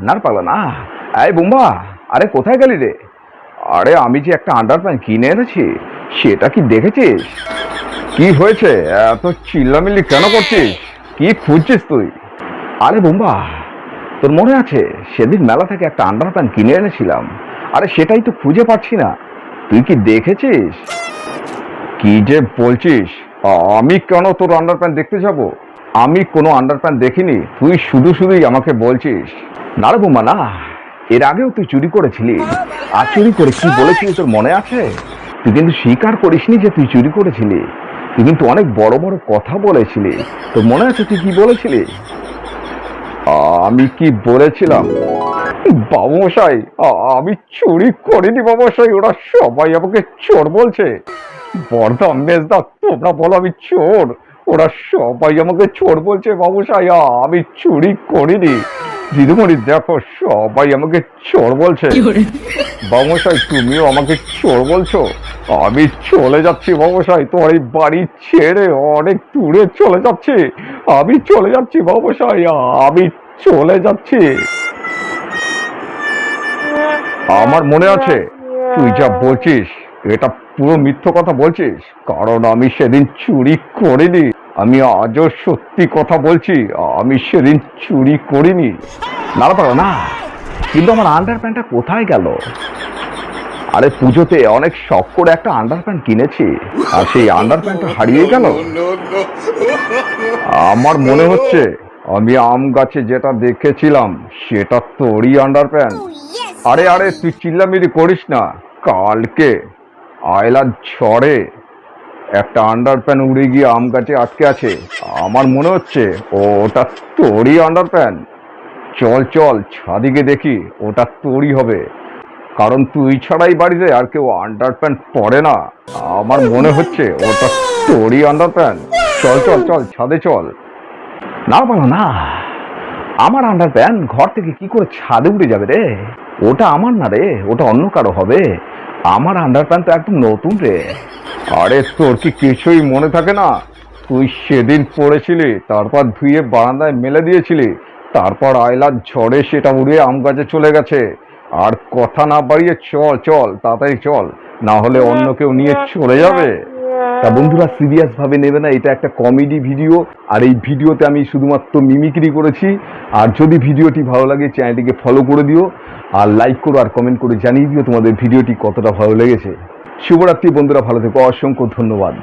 না রে পাগলা না। এই বোম্বা, আরে কোথায় গেলি রে? আরে আমি যে একটা আন্ডারপ্যান্ট কিনে এনেছি, সেটা কি দেখেছিস? কি হয়েছে? এত চিল্লামিল্লি কেন করছিস? কি খুঁজছিস তুই? আরে বোম্বা, তোর মনে আছে সেদিন মেলা থেকে একটা আন্ডারপ্যান্ট কিনে এনেছিলাম? আরে সেটাই তো খুঁজে পাচ্ছি না। তুই কি দেখেছিস? কি যে বলছিস? আমি কেন তোর আন্ডারপ্যান্ট দেখতে যাব? আমি কোনো আন্ডারপ্যান্ট দেখিনি, তুই শুধু শুধুই আমাকে বলছিস। না রে বোমা না, এর আগেও তুই চুরি করেছিলি। আর চুরি করে কি বলেছিলি তোর মনে আছে? তুই কিন্তু স্বীকার করিসনি যে তুই চুরি করেছিলি। তুই কিন্তু অনেক বড় বড় কথা বলেছিলি। তোর মনে আছে তুই কি বলেছিলি? আমি কি বলেছিলাম? বাবুমশাই, আমি চুরি করিনি বাবুমশাই, ওরা সবাই আমাকে চোর বলছে। বড়দা মেজদা তোমরা বলো আমি চোর, ওরা সবাই আমাকে চোর বলছে বাবুমশাই, আমি চুরি করিনি। দিদিমণি দেখো, সবাই আমাকে চোর বলছে। বাবুমশাই তুমিও আমাকে চোর বলছো? আমি চলে যাচ্ছি বাবুমশাই, তোমার এই বাড়ি ছেড়ে অনেক দূরে চলে যাচ্ছি। আমি চলে যাচ্ছি বাবুমশাই, আমি চলে যাচ্ছি। আমার মনে আছে তুই যা বলছিস এটা পুরো মিথ্য কথা বলছিস, কারণ আমি সেদিন চুরি করিনি। আমি আজও সত্যি কথা বলছি, আমি সেদিন চুরি করিনি। না পারো না, কিন্তু আমার আন্ডার প্যান্টটা কোথায় গেল? আরে পুজোতে অনেক শখ করে একটা আন্ডার প্যান্ট কিনেছি, আর সেই আন্ডার প্যান্টটা হারিয়ে গেল। আমার মনে হচ্ছে আমি আম গাছে যেটা দেখেছিলাম সেটা তোরই আন্ডার প্যান্ট। আরে আরে তুই চিল্লামিল্লি করিস না। কালকে আয়লার ঝড়ে একটা আন্ডার প্যান্ট উড়ে গিয়ে আম গাছে আটকে আছে। আমার মনে হচ্ছে ওটা তোরই আন্ডার প্যান্ট। চল চল ছাদিকে দেখি, ওটা তোরই হবে, কারণ তুই ছাড়াই বাড়িতে আর কেউ আন্ডার প্যান্ট পরে না। আমার মনে হচ্ছে ওটা তোরই আন্ডার প্যান্ট। চল চল চল ছাদে চল। না বলো না, আমার আন্ডার প্যান্ট ঘর থেকে কি করে ছাদে উঠে যাবে রে? ওটা আমার না রে, ওটা অন্য কারো হবে। আমার আন্ডার প্যান্ট তো একদম নতুন রে। আরে তোর কি কিছুই মনে থাকে না? তুই সেদিন পড়েছিলি, তারপর ধুয়ে বারান্দায় মেলে দিয়েছিলি, তারপর আয়লার ঝড়ে সেটা উড়ে আম গাছে চলে গেছে। আর কথা না বাড়িয়ে চল চল তাড়াতাড়ি চল, না হলে অন্য কেউ নিয়ে চলে যাবে। তা বন্ধুরা সিরিয়াস ভাবে নেবে না, এটা একটা কমেডি ভিডিও, আর এই ভিডিওতে আমি শুধুমাত্র মিমিক্রি করেছি। আর যদি ভিডিওটি ভালো লাগে চ্যানেলটিকে ফলো করে দিও, আর লাইক করো, আর কমেন্ট করে জানিয়ে দিও তোমাদের ভিডিওটি কতটা ভালো লেগেছে। শুভরাত্রি বন্ধুরা, ভালো থেকো, অসংখ্য ধন্যবাদ।